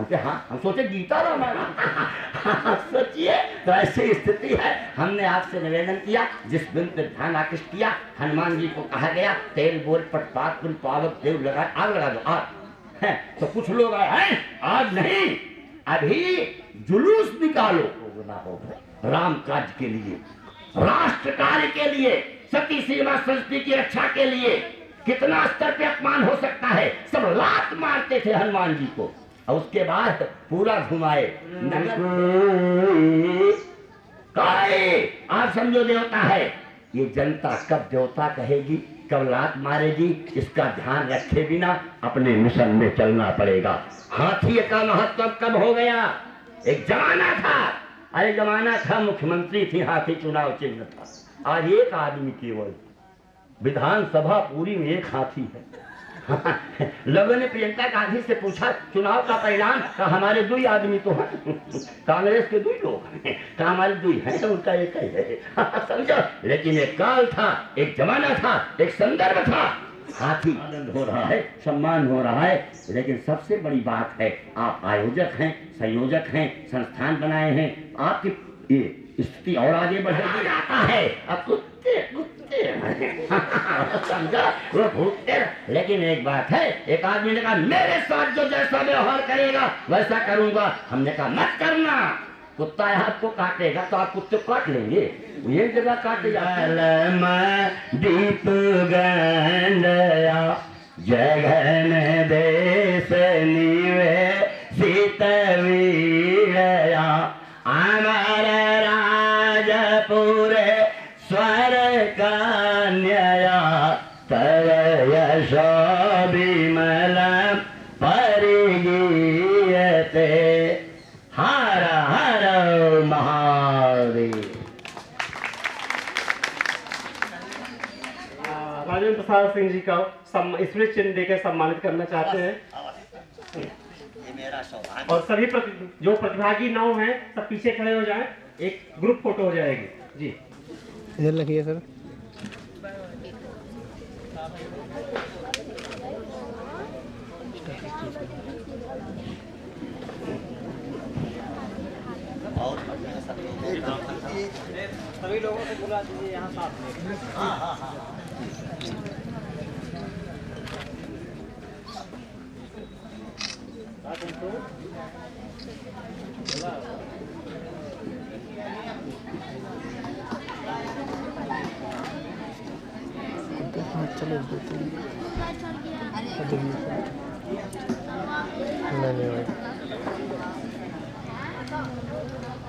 हमसे हाँ, हम सोचे गीता रामायण सोचिए। तो ऐसी स्थिति है। हमने आपसे निवेदन किया, जिस बिंदु पे ध्यान आकृष्ट किया, हनुमान जी को कहा गया तेल बोल पटपात पुल पावक देव लगा, आग लगा दो, आग है। तो कुछ लोग आए हैं, आज नहीं, अभी जुलूस निकालो राम काज के लिए, राष्ट्र कार्य के लिए, सती सीमा संस्कृति की रक्षा के लिए। कितना स्तर पे अपमान हो सकता है। सब लात मारते थे हनुमान जी को, और उसके बाद पूरा घुमाए आप समझो देवता है। ये जनता कब देवता कहेगी, कब लात मारेगी, इसका ध्यान रखे बिना अपने मिशन में चलना पड़ेगा। हाथी का महत्व कब हो गया? एक जमाना था, अरे जमाना था मुख्यमंत्री थी, हाथी चुनाव चिन्ह था। आज एक आदमी केवल, विधानसभा पूरी में एक हाथी है। लोगों ने प्रियंका गांधी से पूछा चुनाव का परिणाम, का हमारे 2 आदमी तो हैं, कांग्रेस के 2 लोग हैं, का हमारे 2 हैं, उनका एक ही है। समझो, लेकिन एक काल था, एक जमाना था, एक संदर्भ था। हाथी आनंद हो रहा है, सम्मान हो रहा है, लेकिन सबसे बड़ी बात है आप आयोजक हैं, संयोजक हैं, संस्थान बनाए हैं, आपकी ये स्थिति और आगे बढ़ेगी। आता है अब कुत्ते समझा, वो भूखते। लेकिन एक बात है, एक आदमी ने कहा मेरे साथ जो जैसा व्यवहार करेगा वैसा करूंगा। हमने कहा मत करना, कुत्ता आपको काटेगा तो आप कुत्ते काट लेंगे, ये जगह काटे दीप गंडया जगन देश निवे सीतवीरया अमर राजपुर स्वर कन्या तव यश विमल परिगीयते। हर हर महादेव। राजेंद्र प्रसाद सिंह जी का स्मृति चिन्ह देकर सम्मानित करना चाहते हैं। और सभी जो प्रतिभागी 9 हैं सब पीछे खड़े हो जाएं, एक ग्रुप फोटो हो जाएगी जी। इधर लगिए सर। सभी लोगों को बुला दीजिए यहाँ साथ में। चलो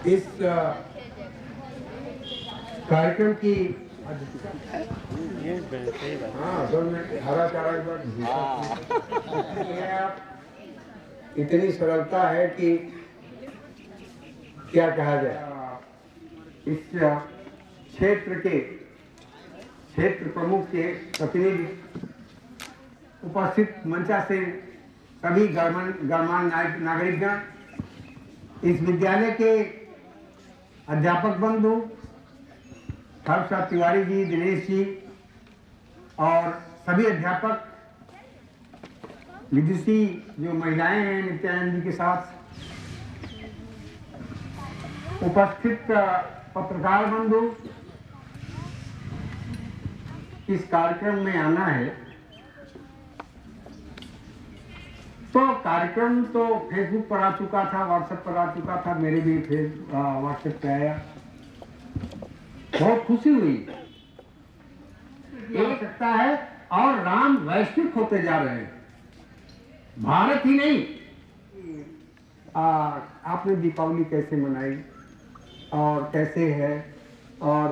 इस कार्यक्रम की हरा चारा इतनी सरलता है कि क्या कहा जाए। इस क्षेत्र प्रमुख के प्रतिनिधि उपस्थित मंचा से सभी गणमान्य नागरिकगण, इस विद्यालय के अध्यापक बंधु हर्षद तिवारी जी, दिनेश जी और सभी अध्यापक, विदुषी जो महिलाएं हैं नित्यानंद जी के साथ, उपस्थित पत्रकार बंधु, इस कार्यक्रम में आना है तो कार्यक्रम तो फेसबुक पर आ चुका था, व्हाट्सएप पर आ चुका था, मेरे भी व्हाट्सएप पे आया। बहुत खुशी हुई हो सकता है। और राम वैश्विक होते जा रहे हैं, भारत ही नहीं। आपने दीपावली कैसे मनाई और कैसे है, और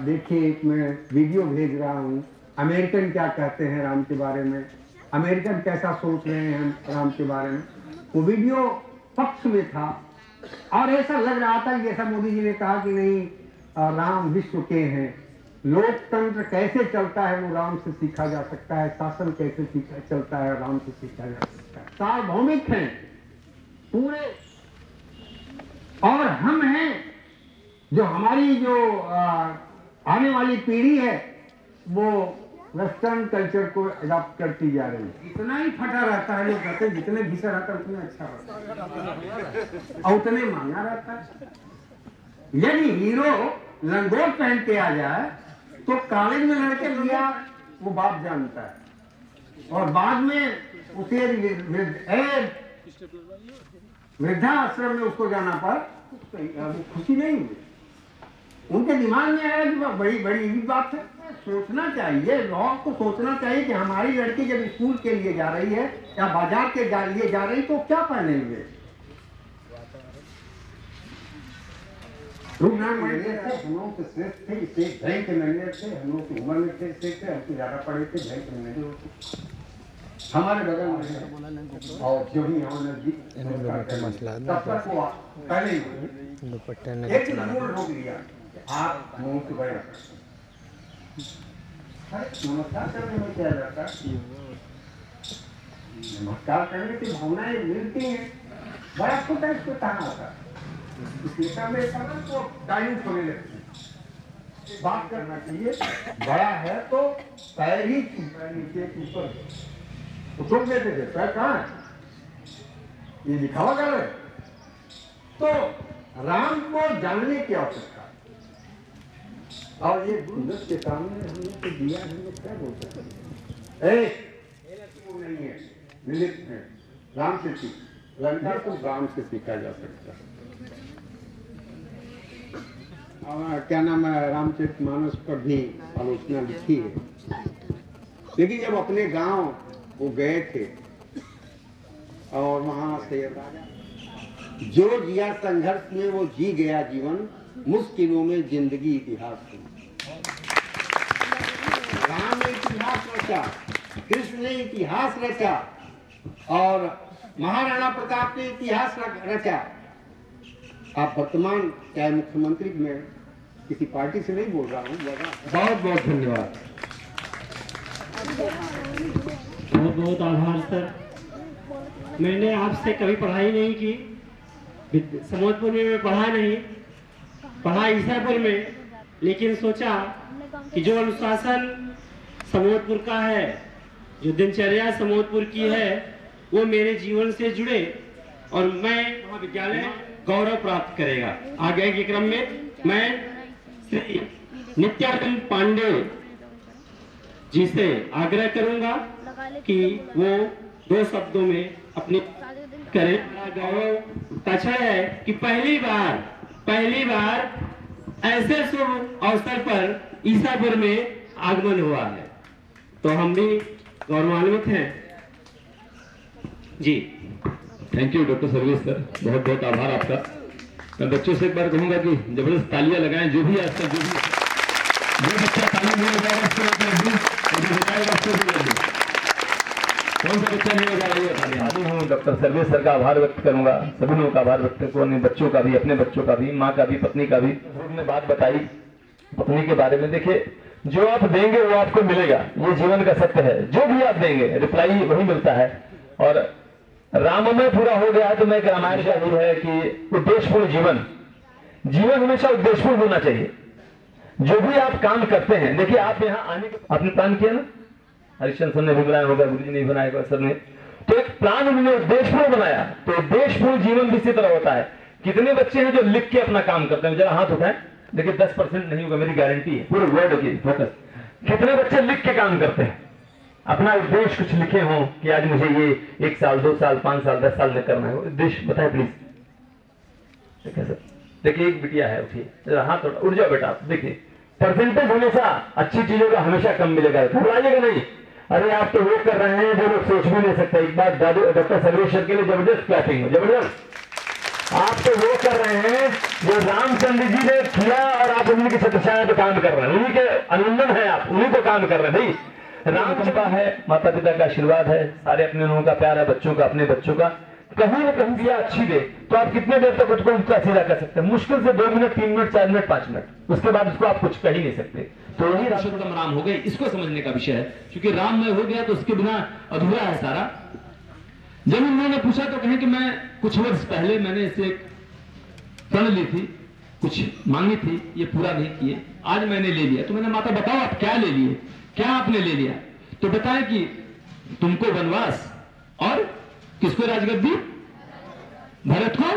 देखिए मैं वीडियो भेज रहा हूँ, अमेरिकन क्या कहते हैं राम के बारे में, अमेरिकन कैसा सोच रहे हैं राम के बारे में। वो वीडियो पक्ष में था और ऐसा लग रहा था कि जैसा मोदी जी ने कहा कि नहीं राम विश्व के हैं, लोकतंत्र कैसे चलता है वो राम से सीखा जा सकता है, शासन कैसे चलता है राम से सीखा जा सकता है। सार्वभौमिक हैं पूरे, और हम हैं जो हमारी जो आने वाली पीढ़ी है वो वेस्टर्न कल्चर को अडॉप्ट करती जा रही है। इतना ही फटा रहता है, लोग कहते हैं जितने घिसा रहता है उतना अच्छा रहता है और उतने महंगा रहता है। यदि हीरो लंगोट पहन के आ जाए तो कॉलेज में लड़के लिया वो बाप जानता है, और बाद में उसे वृद्धा आश्रम में उसको जाना पर खुशी नहीं हुई। उनके दिमाग में आया कि बड़ी बड़ी बात है। सोचना चाहिए, लोगों को सोचना चाहिए कि हमारी लड़की जब स्कूल के लिए जा रही है या बाजार के लिए जा रही तो क्या पहनेंगे। हम लोग श्रेष्ठ थे, बैंक के मैनेजर थे, हम लोग की उम्र में थे, हमसे ज्यादा पढ़े थे, बैंक के मैनेजर होते हमारे बगल में और जो भी यहाँ नजदीक तब तक वो पहले एक रोक लिया, आप मुंह से बड़े नमस्कार करने में क्या जाता है, नमस्कार करने की भावनाएं मिलती हैं, बड़ा छोटा इसको कहाँ होता है, तो टाइम होने लगती है। बात करना चाहिए, बड़ा है तो पैर ही नीचे ऊपर उठों देते थे, पैर कहाँ है, ये दिखावा कर रहे। तो राम को जानने की आवश्यकता, और ये गुंडस के सामने हम लोग को दिया, हम लोग क्या बोल सकते हैं, वो नहीं है, मिलित है, राम से सीख, लंका को राम से सीखा जा सकता है। क्या नाम है, रामचरितमानस पर भी आलोचना लिखी है, लेकिन जब अपने गांव वो गए थे और वहां से जो जिया संघर्ष में वो जी गया जीवन, मुश्किलों में जिंदगी इतिहास थी। राम ने इतिहास रचा, कृष्ण ने इतिहास रचा और महाराणा प्रताप ने इतिहास रचा। आप वर्तमान चाहे मुख्यमंत्री में किसी पार्टी से नहीं बोल रहा हूँ, बहुत बहुत धन्यवाद, बहुत बहुत आभार सर। मैंने आपसे कभी पढ़ाई नहीं की, समोदपुर में मैं पढ़ा नहीं, पढ़ा ईसापुर में, लेकिन सोचा कि जो अनुशासन समोदपुर का है, जो दिनचर्या समोदपुर की है, वो मेरे जीवन से जुड़े और मैं महाविद्यालय गौरव प्राप्त करेगा। आगे के क्रम में मैं श्री नित्यानंद पांडे जी से आग्रह करूंगा कि वो 2 शब्दों में अपनी करें। गौरव का क्षण है कि पहली बार ऐसे शुभ अवसर पर ईसापुर में आगमन हुआ है, तो हम भी गौरवान्वित हैं जी। Thank you doctor Sarvesh sir, बहुत बहुत आभार आपका। मैं बच्चों से एक बार कहूंगा कि जबरदस्त तालियां लगाएं, जो भी आज तक जो बच्चा ताली नहीं लगाएगा उसको कौन सा बच्चा नहीं लगा रही है। डॉक्टर सर्वेश सर का आभार व्यक्त करूंगा, सभी लोगों का आभार व्यक्त करूंगा, बच्चों का भी, अपने बच्चों का भी, माँ का भी, पत्नी का भी। उन्होंने बात बताई पत्नी के बारे में, देखिए जो आप देंगे वो आपको मिलेगा, ये जीवन का सत्य है। जो भी आप देंगे रिप्लाई वही मिलता है। और राममय पूरा हो गया है तो मैं एक रामायण का ही है कि उद्देश्यपूर्ण जीवन हमेशा उद्देश्यपूर्ण होना चाहिए। जो भी आप काम करते हैं, देखिए आप यहाँ आने के आपने प्लान किया ना, हरिश्चंद्र सर ने भी बनाया होगा, गुरु जी ने बनाया होगा, सर ने, तो एक प्लान उन्होंने उद्देश्यपूर्ण बनाया। तो उद्देश्यपूर्ण जीवन भी इसी तरह होता है। कितने बच्चे हैं जो लिख के अपना काम करते हैं, जरा हाथ उठाएं, देखिए 10% नहीं होगा, मेरी गारंटी है, पूरे वर्ड की फोकस। कितने बच्चे लिख के काम करते हैं, अपना उद्देश्य कुछ लिखे हों कि आज मुझे ये 1 साल 2 साल 5 साल 10 साल में करना है, उद्देश्य बताए प्लीज। ठीक है सर, देखिए एक बिटिया है, उठिए जरा हाथ उठ जाओ बेटा। देखिए परसेंटेज हमेशा अच्छी चीजों का हमेशा कम मिलेगा, घबराइएगा नहीं। अरे आप तो वो कर रहे हैं जो लोग सोच भी नहीं सकते। एक बार डॉक्टर सर्वेश सर के लिए जबरदस्त क्लैपिंग हो, जबरदस्त। आप तो वो कर रहे हैं जो रामचंद्र जी ने किया और आप उन्हीं की छत्रछाया पे काम कर रहे हैं, उन्हीं के अनुमंडन है, आप उन्हीं को काम कर रहे हैं। भाई राम कृपा है, माता पिता का आशीर्वाद है, सारे अपने लोगों का प्यार है, बच्चों का, अपने बच्चों का। कहीं न कहीं दिया अच्छी दे तो आप कितने देर तक उसको उल्टा सीधा कर सकते हैं? मुश्किल से 2 मिनट 3 मिनट 4 मिनट 5 मिनट, उसके बाद उसको आप कुछ कह ही नहीं सकते। तो यही राशोत्तम राम हो गए, इसको समझने का विषय है। क्योंकि राममय हो गया तो उसके बिना अधूरा है सारा। जब उन्होंने पूछा तो कहें कि मैं कुछ वर्ष पहले मैंने इसे प्रण ली थी, कुछ मांगी थी, ये पूरा नहीं किए, आज मैंने ले लिया। तो मैंने माता बताओ आप क्या ले लिए? क्या आपने ले लिया? तो बताएं कि तुमको वनवास और किसको राजगद्दी? भरत को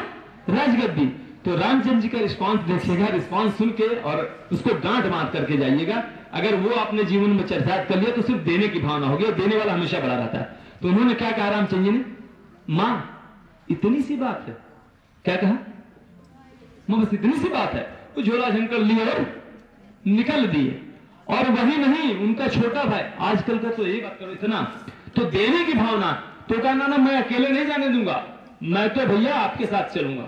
राजगद्दी। तो रामचंद्र जी का रिस्पांस देखिएगा, रिस्पांस सुन के और उसको गांठ बांध करके जाइएगा। अगर वो आपने जीवन में चर्चा कर लिया तो सिर्फ देने की भावना होगी, और देने वाला हमेशा बड़ा रहता है। तो उन्होंने क्या कहा रामचंद्र जी ने? मां इतनी सी बात है। क्या कहा? मां बस इतनी सी बात है। तो झोला झंकर लिए और निकल दिए। और वही नहीं, उनका छोटा भाई, आजकल का तो एक बात करो इतना, तो देने की भावना, तो कहा ना मैं अकेले नहीं जाने दूंगा, मैं तो भैया आपके साथ चलूंगा।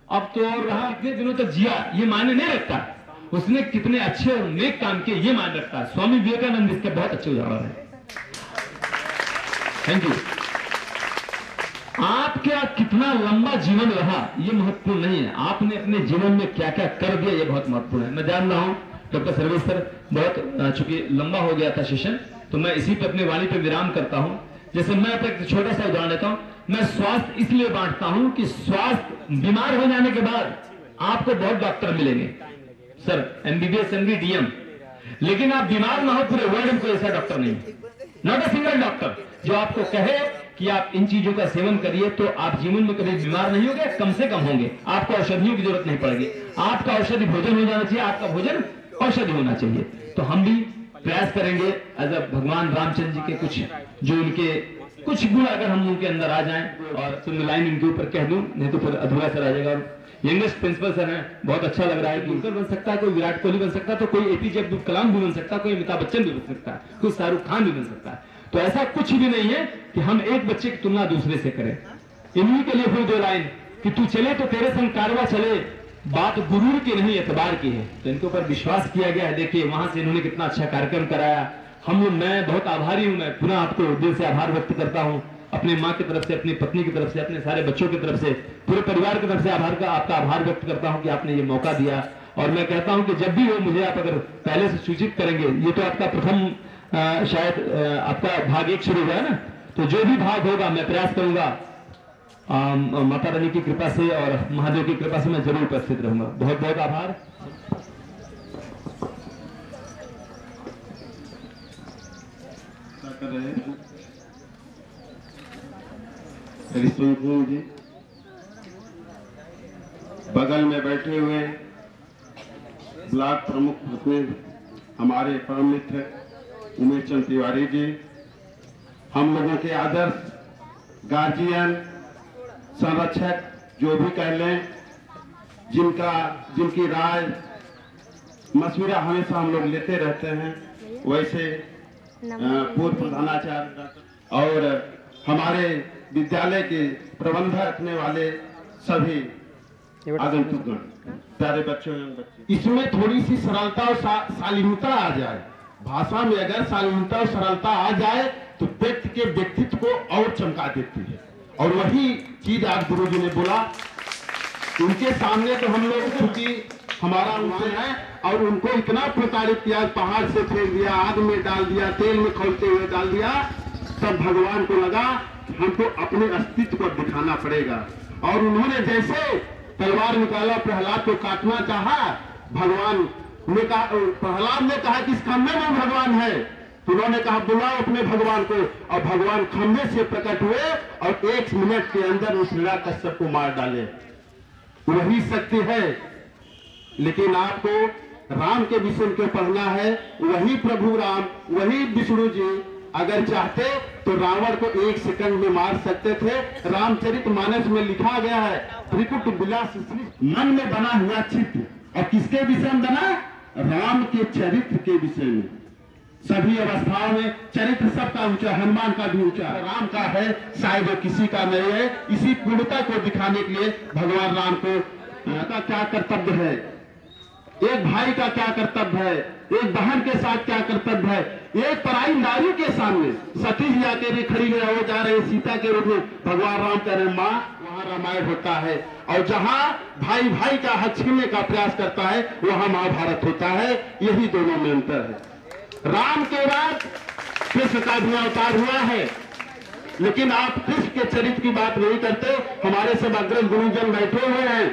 अब तो और रहा, कितने दिनों तक जिया ये मायने नहीं रखता, उसने कितने अच्छे और नेक काम किए ये मायने रखता है। स्वामी विवेकानंद इसके बहुत अच्छे उदाहरण है। Thank you. आपका कितना लंबा जीवन रहा ये महत्वपूर्ण नहीं है, आपने अपने जीवन में क्या क्या कर दिया ये बहुत महत्वपूर्ण है। मैं जान रहा हूं डॉक्टर सर्वेश सर बहुत चूंकि लंबा हो गया था सेशन, तो मैं इसी पे अपने वाणी पे विराम करता हूं। जैसे मैं एक छोटा सा उदाहरण देता हूं, मैं स्वास्थ्य इसलिए बांटता हूं कि स्वास्थ्य, बीमार हो जाने के बाद आपको बहुत डॉक्टर मिलेंगे सर, एमबीबीएस एमडी डीएम, लेकिन आप बीमार ना हो पूरे वर्ल्ड में कोई ऐसा डॉक्टर नहीं, नॉट अ सिंगल डॉक्टर जो आपको कहे कि आप इन चीजों का सेवन करिए तो आप जीवन में कभी बीमार नहीं होंगे, कम से कम होंगे, आपको औषधियों की जरूरत नहीं पड़ेगी। आपका औषधि भोजन हो जाना चाहिए, आपका भोजन औषधि होना चाहिए। तो हम भी प्रयास करेंगे एज अ भगवान रामचंद्र जी के कुछ जो उनके कुछ गुण अगर हम उनके अंदर आ जाएं और सिंगल लाइन इनके ऊपर कह दूं, नहीं तो फिर अधूरा सा रह जाएगा। और यंगेस्ट प्रिंसिपल सर हैं, बहुत अच्छा लग रहा है कि उनकर बन सकता है, कोई विराट कोहली बन सकता है, तो कोई एपीजे अब्दुल कलाम भी बन सकता है, कोई अमिताभ बच्चन भी बन सकता है, कोई शाहरुख खान भी बन सकता है। तो ऐसा कुछ भी नहीं है कि हम एक बच्चे की तुलना दूसरे से करें। इन्हीं के लिए फिर दो लाइन कि तू चले तो तेरे संग कारवा चले, बात गुरूर की नहीं एतबार की है। तो इनके ऊपर विश्वास किया गया है। देखिए वहां से इन्होंने कितना अच्छा कार्यक्रम कराया। मैं बहुत आभारी हूं, मैं पुनः आपको दिल से आभार व्यक्त करता हूं, अपनी माँ की तरफ से, अपनी पत्नी की तरफ से, अपने सारे बच्चों की तरफ से, पूरे परिवार की तरफ से आपका आभार व्यक्त करता हूं कि आपने ये मौका दिया। और मैं कहता हूं कि जब भी हो मुझे आप अगर पहले से सूचित करेंगे, ये तो आपका प्रथम शायद आपका भाग 1 शुरू हुआ है ना, तो जो भी भाग होगा मैं प्रयास करूंगा माता रानी की कृपा से और महादेव की कृपा से मैं जरूर उपस्थित रहूंगा। बहुत बहुत आभार। कर रहे हैं जी, बगल में बैठे हुए ब्लॉक प्रमुख प्रतिनिधि हमारे परम मित्र उमेश चंद तिवारी जी, हम लोगों के आदर्श गार्जियन, संरक्षक जो भी कह लें, जिनकी राय मशविरा हमेशा हम लोग लेते रहते हैं, वैसे पूर्व प्रधानाचार्य और हमारे विद्यालय के प्रबंध रखने वाले सभी आगंतुकगण, प्यारे बच्चों एवं बच्चे, इसमें थोड़ी सी सरलता और शालीनता आ जाए। भाषा में अगर शालीनता और सरलता आ जाए तो व्यक्ति के व्यक्तित्व को और चमका देती है। और वही चीज आज गुरु जी ने बोला। उनके सामने तो हम लोग चूंकि हमारा उनसे है और उनको इतना प्रताड़ित किया, पहाड़ से फेंक दिया, आग में डाल दिया, तेल में खौलते हुए डाल दिया, तब भगवान को लगा हमको अपने अस्तित्व को दिखाना पड़ेगा। और उन्होंने जैसे तलवार निकाला, प्रहलाद को काटना चाहा, भगवान ने कहा, प्रहलाद ने कहा कि इस खंभे में भगवान है। उन्होंने कहा बुलाओ अपने भगवान को, और भगवान खंभे से प्रकट हुए और 1 मिनट के अंदर उस हिरण्यकश्यप को मार डाले। वही शक्ति है। लेकिन आपको राम के विषय में पढ़ना है, वही प्रभु राम, वही विष्णु जी अगर चाहते तो रावण को 1 सेकंड में मार सकते थे। रामचरितमानस में लिखा गया है, त्रिकुट विलास मन में बना हुआ चित्र, और किसके विषय में बना? राम के चरित्र के विषय में। सभी अवस्थाओं में चरित्र सबका ऊंचा, हनुमान का भी ऊंचा, राम का है शायद वो किसी का नहीं है। इसी पूर्णता को दिखाने के लिए भगवान राम को का क्या कर्तव्य है, एक भाई का क्या कर्तव्य है, एक बहन के साथ क्या कर्तव्य है, एक पराई नारी के सामने सती जी आके खड़ी हो जा रहे सीता के रूप में, भगवान राम कह रहे माँ, वहां रामायण होता है। और जहां भाई भाई का हक छीनने का प्रयास करता है वहां महाभारत होता है। यही दोनों में अंतर है। राम के बाद कृष्ण का भी अवतार हुआ है, लेकिन आप कृष्ण के चरित्र की बात नहीं करते। हमारे सब अग्रज गुरुजन बैठे हुए हैं,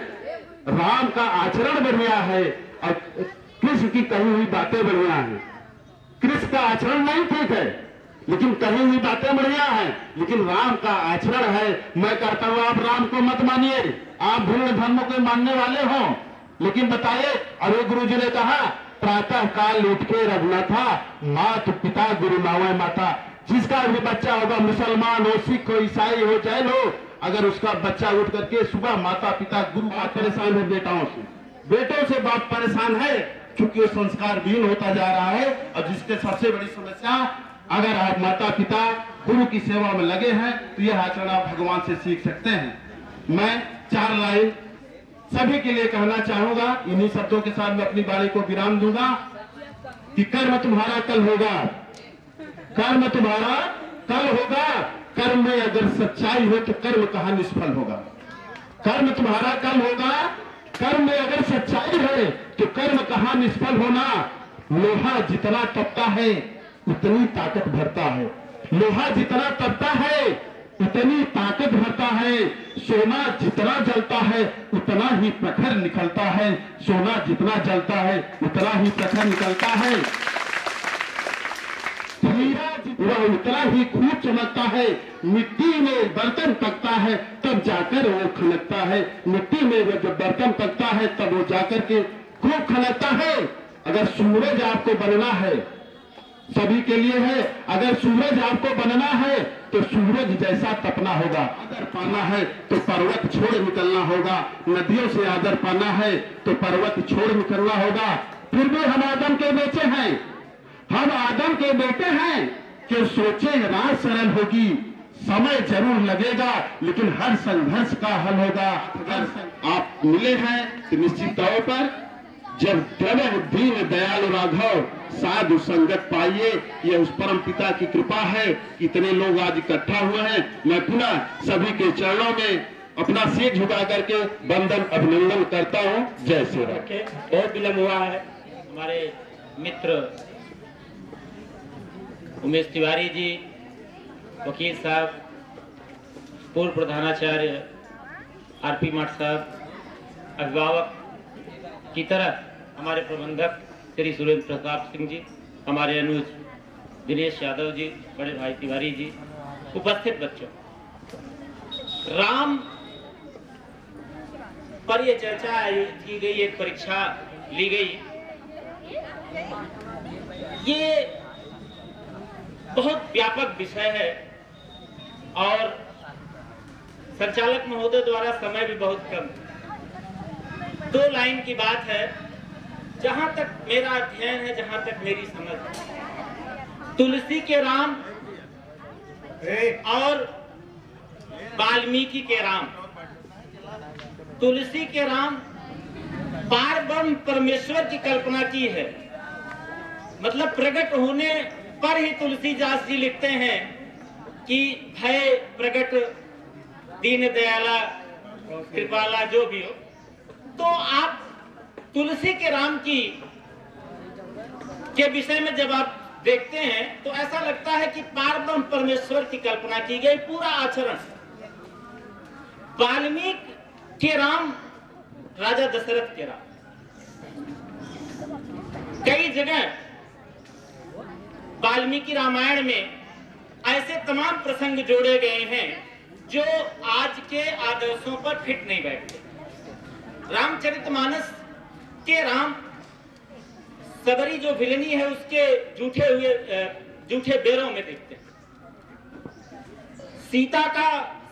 राम का आचरण बढ़िया है और कृष्ण की कही हुई बातें बढ़िया है। कृष्ण का आचरण नहीं ठीक है, लेकिन कहीं भी बातें बढ़िया है, लेकिन राम का आचरण है। मैं कहता हूँ आप राम को मत मानिए, आप भिन्न धर्मों के मानने वाले हो, लेकिन बताइए। अरे गुरु जी ने कहा प्रातः काल उठ के रघुनाथा, मात पिता गुरु नावे माता। जिसका भी बच्चा होगा, मुसलमान हो, सिख हो, ईसाई हो, जैन हो, अगर उसका बच्चा उठ करके सुबह माता पिता गुरु बाप परेशान है, बेटों से बाप परेशान है, क्योंकि वो संस्कार विहीन होता जा रहा है। और जिसके सबसे बड़ी समस्या, अगर आप माता पिता गुरु की सेवा में लगे हैं तो यह आचरण आप भगवान से सीख सकते हैं। मैं 4 लाइन सभी के लिए कहना चाहूंगा, इन्हीं शब्दों के साथ मैं अपनी वाणी को विराम दूंगा कि कर्म तुम्हारा कल होगा, कर्म तुम्हारा कल होगा। कर्म में अगर सच्चाई हो तो कर्म कहाँ निष्फल होगा। कर्म तुम्हारा कल होगा, कर्म में अगर सच्चाई है तो कर्म कहाँ निष्फल होना। लोहा जितना तपता है उतनी ताकत भरता है, लोहा जितना तपता है उतनी ताकत भरता है। सोना जितना जलता है उतना ही प्रखर निकलता है, सोना जितना जलता है उतना ही प्रखर निकलता है। हीरा वह उतना ही खूब चमकता है। मिट्टी में बर्तन पकता है तब जाकर वो खनकता है, मिट्टी में जब बर्तन पकता है तब वो जाकर के खूब खनकता है। अगर सूरज आपको बनना है, सभी के लिए है, अगर सूरज आपको बनना है तो सूरज जैसा तपना होगा। आदर पाना है तो पर्वत छोड़ निकलना होगा, नदियों से आदर पाना है तो पर्वत छोड़ निकलना होगा। फिर भी हम आदम के बेटे हैं, हम आदम के बेटे हैं कि सोचे राह सरल होगी, समय जरूर लगेगा लेकिन हर संघर्ष का हल होगा। अगर आप मिले हैं तो निश्चित तौर पर जब द्रव दीन दयालु राघव साधु संगत पाइए, यह उस परम पिता की कृपा है। इतने लोग आज इकट्ठा हुए हैं। मैं पुनः सभी के चरणों में अपना सिर झुका करके वंदन अभिनंदन करता हूँ। जय श्री राम। बहुत विलम्ब हुआ है। हमारे मित्र उमेश तिवारी जी, वकील साहब, पूर्व प्रधानाचार्य आरपी मठ साहब, अभिभावक की तरह हमारे प्रबंधक श्री सुरेंद्र प्रताप सिंह जी, हमारे अनुज दिनेश यादव जी, बड़े भाई तिवारी जी, उपस्थित बच्चों, राम पर यह चर्चा आयोजित की गई, एक परीक्षा ली गई। ये बहुत व्यापक विषय है और संचालक महोदय द्वारा समय भी बहुत कम। 2 लाइन की बात है, जहां तक मेरा अध्ययन है, जहां तक मेरी समझ है, तुलसी के राम और वाल्मीकि के राम, तुलसी के राम पारब्रह्म परमेश्वर की कल्पना की है। मतलब प्रकट होने पर ही तुलसीदास जी लिखते हैं कि भय प्रकट दीन दयाला कृपाला जो भी हो। तो आप तुलसी के राम की के विषय में जब आप देखते हैं तो ऐसा लगता है कि पारब्रह्म परमेश्वर की कल्पना की गई, पूरा आचरण। वाल्मीकि के राम राजा दशरथ के राम, कई जगह वाल्मीकि रामायण में ऐसे तमाम प्रसंग जोड़े गए हैं जो आज के आदर्शों पर फिट नहीं बैठते। रामचरितमानस के राम, सबरी जो विलनी है उसके जूठे बेरों में दिखते हैं।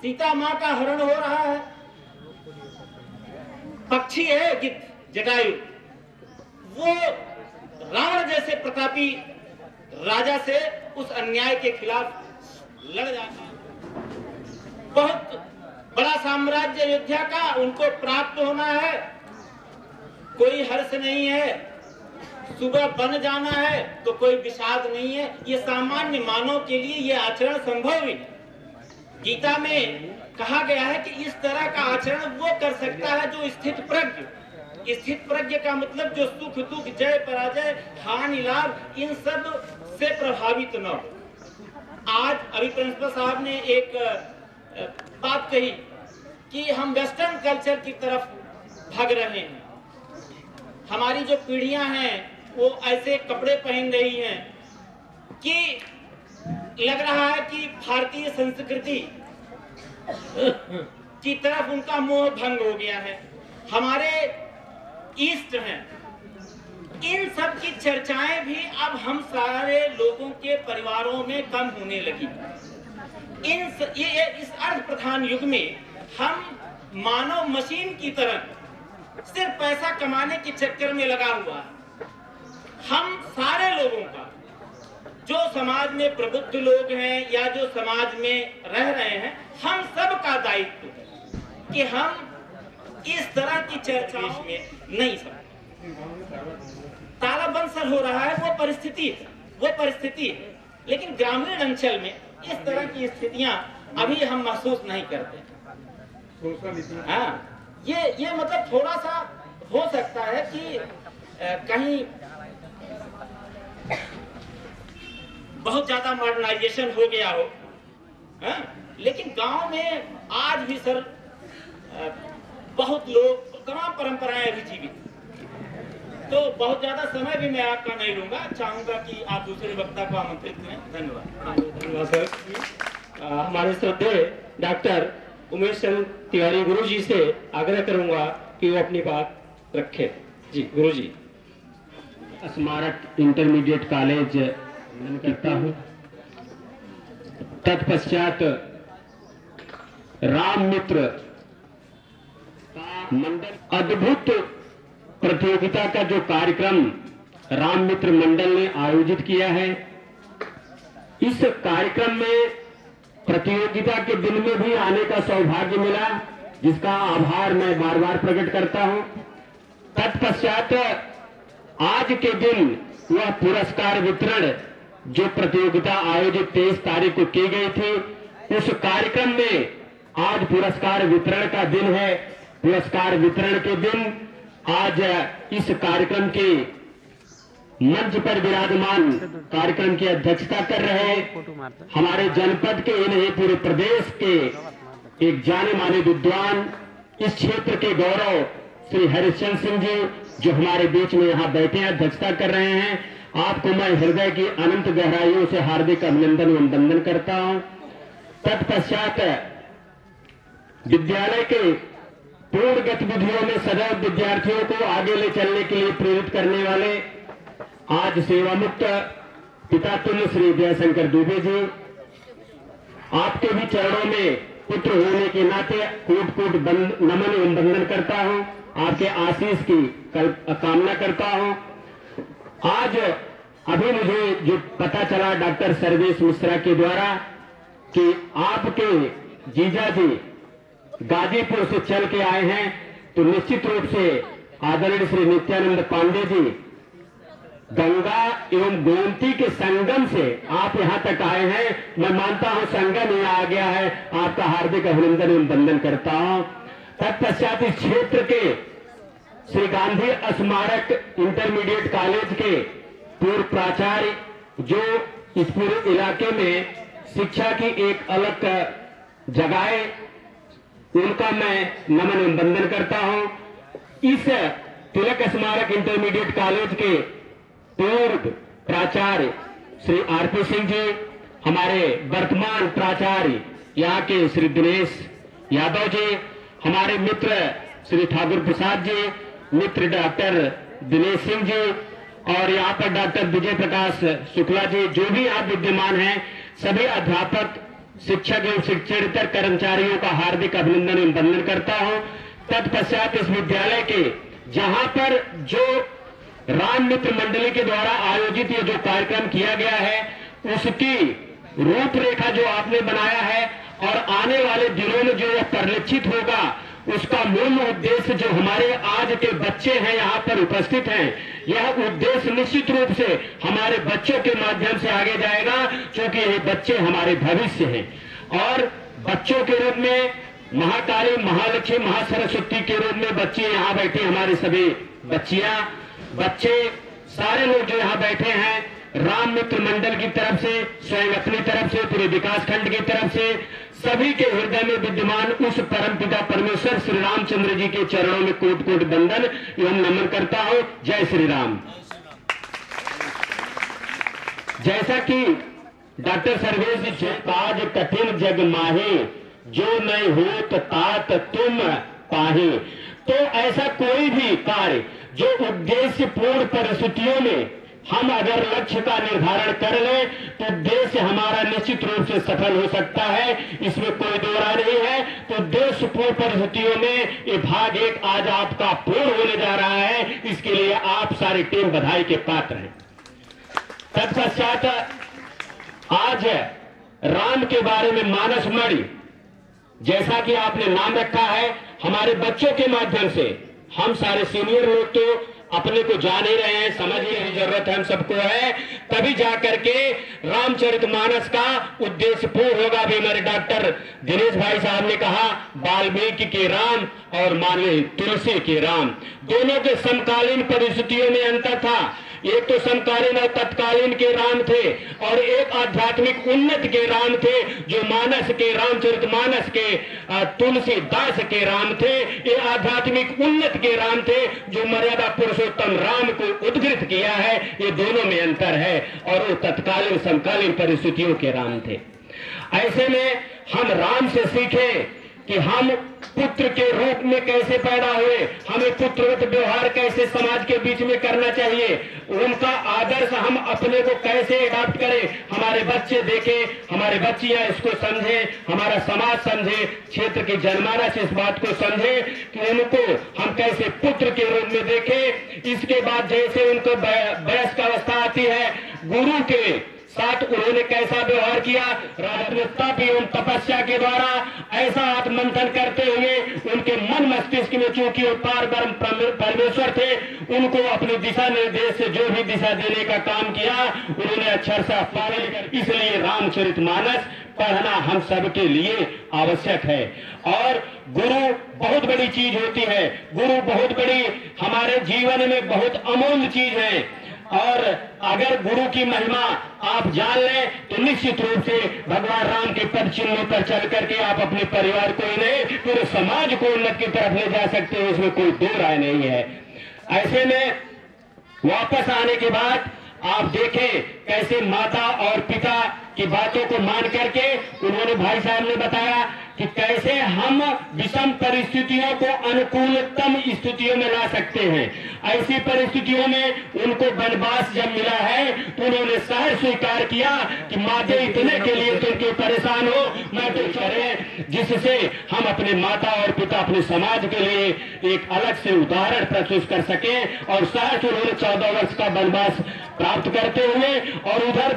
सीता मां का हरण हो रहा है, पक्षी है गिद्ध जटायु, वो रावण जैसे प्रतापी राजा से उस अन्याय के खिलाफ लड़ जाता है। बहुत बड़ा साम्राज्य अयोध्या का उनको प्राप्त होना है, कोई हर्ष नहीं है, सुबह बन जाना है तो कोई विषाद नहीं है। ये सामान्य मानव के लिए ये आचरण संभव ही नहीं। गीता में कहा गया है कि इस तरह का आचरण वो कर सकता है जो स्थित प्रज्ञ। स्थित प्रज्ञ का मतलब जो सुख दुख, जय पराजय, हानि लाभ, इन सब से प्रभावित न हो। आज अभी प्रिंसिपल साहब ने एक बात कही कि हम वेस्टर्न कल्चर की तरफ भाग रहे हैं। हमारी जो पीढ़ियां हैं वो ऐसे कपड़े पहन रही हैं कि लग रहा है कि भारतीय संस्कृति की तरफ उनका मोह भंग हो गया है। हमारे ईस्ट हैं, इन सब की चर्चाएं भी अब हम सारे लोगों के परिवारों में कम होने लगी। इस अर्थ प्रधान युग में हम मानव मशीन की तरह सिर्फ पैसा कमाने के चक्कर में लगा हुआ है। हम सारे लोगों का, जो समाज में प्रबुद्ध लोग हैं या जो समाज में रह रहे हैं, हम सब का दायित्व है कि हम इस तरह की चर्चाओं में नहीं सकते। तालाबंद सर हो रहा है, वो परिस्थिति है, लेकिन ग्रामीण अंचल में इस तरह की स्थितियां अभी हम महसूस नहीं करते। हाँ, ये मतलब थोड़ा सा हो सकता है कि कहीं बहुत ज्यादा मॉडर्नाइजेशन हो गया हो, हाँ? लेकिन गांव में आज भी सर बहुत लोग, तमाम परंपराएं अभी जीवित। तो बहुत ज्यादा समय भी मैं आपका नहीं लूंगा, चाहूंगा कि आप दूसरे वक्ता को आमंत्रित करें। धन्यवाद। धन्यवाद सर। हमारे श्रद्धेय डॉक्टर उमेश चंद्र तिवारी गुरु जी से आग्रह करूंगा कि वो अपनी बात रखें। जी गुरु जी। स्मारक इंटरमीडिएट कॉलेज करता हूँ। तत्पश्चात राम मित्र मंडल अद्भुत प्रतियोगिता का जो कार्यक्रम राम मित्र मंडल ने आयोजित किया है, इस कार्यक्रम में प्रतियोगिता के दिन में भी आने का सौभाग्य मिला, जिसका आभार मैं बार बार प्रकट करता हूं। तत्पश्चात आज के दिन वह पुरस्कार वितरण जो प्रतियोगिता आयोजित 23 तारीख को की गई थी, उस कार्यक्रम में आज पुरस्कार वितरण का दिन है। पुरस्कार वितरण के दिन आज इस कार्यक्रम के मंच पर विराजमान कार्यक्रम की अध्यक्षता कर रहे हमारे जनपद के ही नहीं पूरे प्रदेश के एक जाने माने विद्वान, इस क्षेत्र के गौरव श्री हरिश्चंद्र सिंह जी, जो हमारे बीच में यहाँ बैठे हैं, अध्यक्षता कर रहे हैं। आपको मैं हृदय की अनंत गहराइयों से हार्दिक अभिनंदन एवं वंदन करता हूं। तत्पश्चात विद्यालय के पूर्ण गतिविधियों में सदैव विद्यार्थियों को आगे ले चलने के लिए प्रेरित करने वाले आज सेवा मुक्त पिता तुल्य श्री जयशंकर दुबे जी, आपके भी चरणों में पुत्र होने के नाते कूट कूट नमन एवं वंदन करता हूं। आपके आशीष की कामना करता हूं। आज अभी मुझे जो पता चला डॉक्टर सर्वेश मिश्रा के द्वारा कि आपके जीजा जी गाजीपुर से चल के आए हैं, तो निश्चित रूप से आदरणीय श्री नित्यानंद पांडे जी गंगा एवं गोमती के संगम से आप यहां तक आए हैं। मैं मानता हूं संगम यहाँ आ गया है। आपका हार्दिक अभिनंदन एवं वंदन करता हूं। तत्पश्चात इस क्षेत्र के श्री गांधी स्मारक इंटरमीडिएट कॉलेज के पूर्व प्राचार्य, जो इस पूरे इलाके में शिक्षा की एक अलग जगह है, उनका मैं नमन एवं वंदन करता हूं। इस तिलक स्मारक इंटरमीडिएट कॉलेज के पूर्व प्राचार्य श्री आरपी सिंह जी, हमारे वर्तमान प्राचार्य यहाँ के श्री दिनेश यादव जी, हमारे मित्र श्री ठाकुर प्रसाद जी, मित्र डॉक्टर दिनेश सिंह जी, और यहाँ पर डॉक्टर विजय प्रकाश शुक्ला जी, जो भी आप विद्यमान हैं, सभी अध्यापक, शिक्षक एवं शिक्षकेतर कर्मचारियों का हार्दिक अभिनंदन एवं वंदन करता हूं। तत्पश्चात इस विद्यालय के जहां पर जो राम मित्र मंडली के द्वारा आयोजित ये जो कार्यक्रम किया गया है, उसकी रूपरेखा जो आपने बनाया है और आने वाले दिनों में जो यह परिलक्षित होगा, उसका मूल उद्देश्य जो हमारे आज के बच्चे हैं यहाँ पर उपस्थित हैं, यह उद्देश्य निश्चित रूप से हमारे बच्चों के माध्यम से आगे जाएगा, क्योंकि ये बच्चे हमारे भविष्य हैं। और बच्चों के रूप में महाकाली, महालक्ष्मी, महासरस्वती के रूप में बच्चे यहाँ बैठे, हमारे सभी बच्चियां, बच्चे, सारे लोग जो यहाँ बैठे हैं, राम मित्र मंडल की तरफ से, स्वयं अपनी तरफ से, पूरे विकास खंड की तरफ से, सभी के हृदय में विद्यमान उस परमपिता परमेश्वर श्री रामचंद्र जी के चरणों में कोट कोट वंदन एवं नमन करता हूं। जय श्री राम। जैसा कि डॉक्टर सर्वेश जी काज कठिन जग माहे, जो नहीं होत तात तुम पाहे। तो ऐसा कोई भी कार्य जो उद्देश्य पूर्ण परिस्थितियों में हम अगर लक्ष्य का निर्धारण कर लें तो उद्देश्य हमारा निश्चित रूप से सफल हो सकता है, इसमें कोई दो राय नहीं है। तो उद्देश्य पूर्ण परिस्थितियों में ये भाग 1 आज आपका पूर्ण होने जा रहा है, इसके लिए आप सारी टीम बधाई के पात्र हैं। तत्पश्चात आज राम के बारे में मानस मणि, जैसा कि आपने नाम रखा है, हमारे बच्चों के माध्यम से हम सारे सीनियर लोग तो अपने को जान ही रहे हैं, समझने की जरूरत हम सबको है, तभी जाकर के रामचरितमानस का उद्देश्य पूर्ण होगा। भी हमारे डॉक्टर दिनेश भाई साहब ने कहा वाल्मीकि के राम और मानवीय तुलसी के राम, दोनों के समकालीन परिस्थितियों में अंतर था। एक तो समकालीन और तत्कालीन के राम थे और एक आध्यात्मिक उन्नत के राम थे, जो मानस के रामचरितमानस के तुलसीदास के राम थे। ये आध्यात्मिक उन्नत के राम थे जो मर्यादा पुरुषोत्तम राम को उद्घृत किया है, ये दोनों में अंतर है। और वो तत्कालीन समकालीन परिस्थितियों के राम थे। ऐसे में हम राम से सीखें कि हम पुत्र के रूप में कैसे पैदा हुए, हमें पुत्रवत व्यवहार कैसे समाज के बीच में करना चाहिए, उनका आदर्श हम अपने को कैसे अडॉप्ट करें, हमारे बच्चे देखें, हमारे बच्चियां इसको समझें, हमारा समाज समझे, क्षेत्र की जनमानस इस बात को समझे कि उनको हम कैसे पुत्र के रूप में देखें। इसके बाद जैसे उनको वयस्क अवस्था आती है, गुरु के साथ उन्होंने कैसा व्यवहार किया, राजनीतिक एवं तपस्या के द्वारा ऐसा आत्ममंथन करते हुए उनके मन मस्तिष्क में चूंकि वो पार ब्रह्म परमेश्वर थे, उनको अपनी दिशा निर्देश से जो भी दिशा देने का काम किया उन्होंने अक्षरशः पालन कर। इसलिए रामचरितमानस पढ़ना हम सबके लिए आवश्यक है। और गुरु बहुत बड़ी चीज होती है, गुरु बहुत बड़ी हमारे जीवन में बहुत अमूल्य चीज है। और अगर गुरु की महिमा आप जान लें तो निश्चित रूप से भगवान राम के पद चिन्हों पर चल करके आप अपने परिवार को ही नहीं पूरे समाज को उन्नति की तरफ ले जा सकते हैं, इसमें कोई दो राय नहीं है। ऐसे में वापस आने के बाद आप देखें कैसे माता और पिता की बातों को मान करके उन्होंने, भाई साहब ने बताया कि कैसे हम विषम परिस्थितियों को अनुकूलतम स्थितियों में ला सकते हैं। ऐसी परिस्थितियों में उनको वनवास जब मिला है तो उन्होंने सहर्ष स्वीकार किया कि माते इतने के लिए तुम क्यों परेशान हो, मैं तो करें जिससे हम अपने माता और पिता अपने समाज के लिए एक अलग से उदाहरण प्रस्तुत कर सके। और सहर्ष उन्होंने 14 वर्ष का वनवास प्राप्त करते हुए और उधर